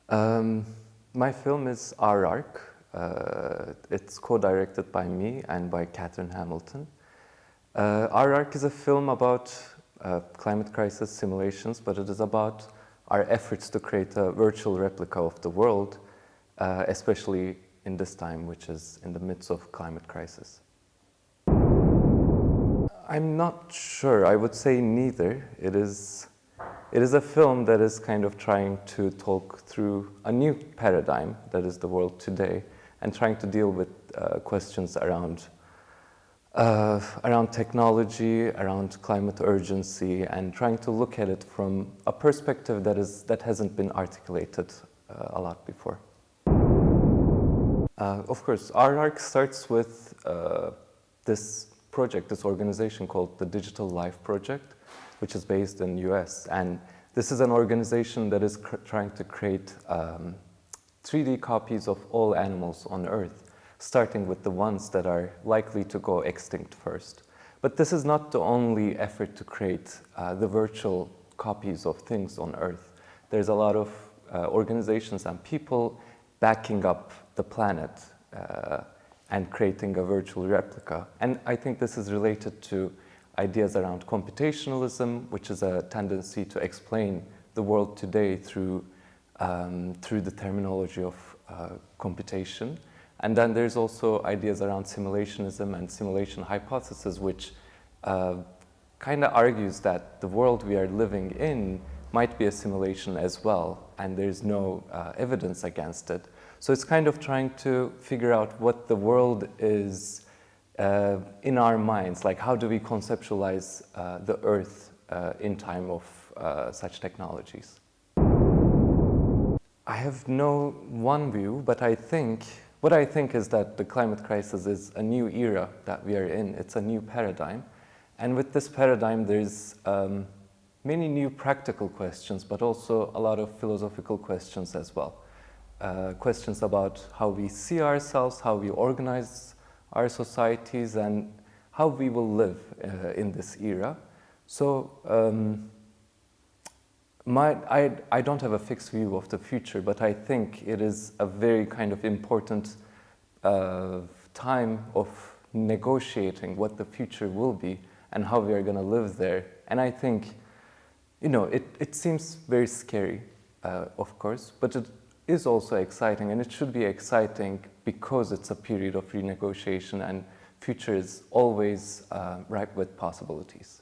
Um, my film is Our Ark. It's co-directed by me and by Catherine Hamilton. Our Ark is a film about climate crisis simulations, but it is about our efforts to create a virtual replica of the world, especially in this time, which is in the midst of climate crisis. I'm not sure. I would say neither. It is a film that is kind of trying to talk through a new paradigm that is the world today, and trying to deal with questions around technology, around climate urgency, and trying to look at it from a perspective that hasn't been articulated a lot before. Of course, our arc starts with this project, this organization called the Digital Life Project, which is based in the US. And this is an organization that is trying to create 3D copies of all animals on Earth, starting with the ones that are likely to go extinct first. But this is not the only effort to create the virtual copies of things on Earth. There's a lot of organizations and people backing up the planet and creating a virtual replica. And I think this is related to ideas around computationalism, which is a tendency to explain the world today through the terminology of computation. And then there's also ideas around simulationism and simulation hypothesis, which kind of argues that the world we are living in might be a simulation as well, and there's no evidence against it. So it's kind of trying to figure out what the world is in our minds, like how do we conceptualize the Earth in time of such technologies. I have no one view, but what I think is that the climate crisis is a new era that we are in. It's a new paradigm. And with this paradigm, there's many new practical questions, but also a lot of philosophical questions as well. Questions about how we see ourselves, how we organize our societies, and how we will live in this era. So I don't have a fixed view of the future, but I think it is a very kind of important time of negotiating what the future will be and how we are going to live there. And I think, it seems very scary, of course, but it is also exciting, and it should be exciting because it's a period of renegotiation, and future is always ripe with possibilities.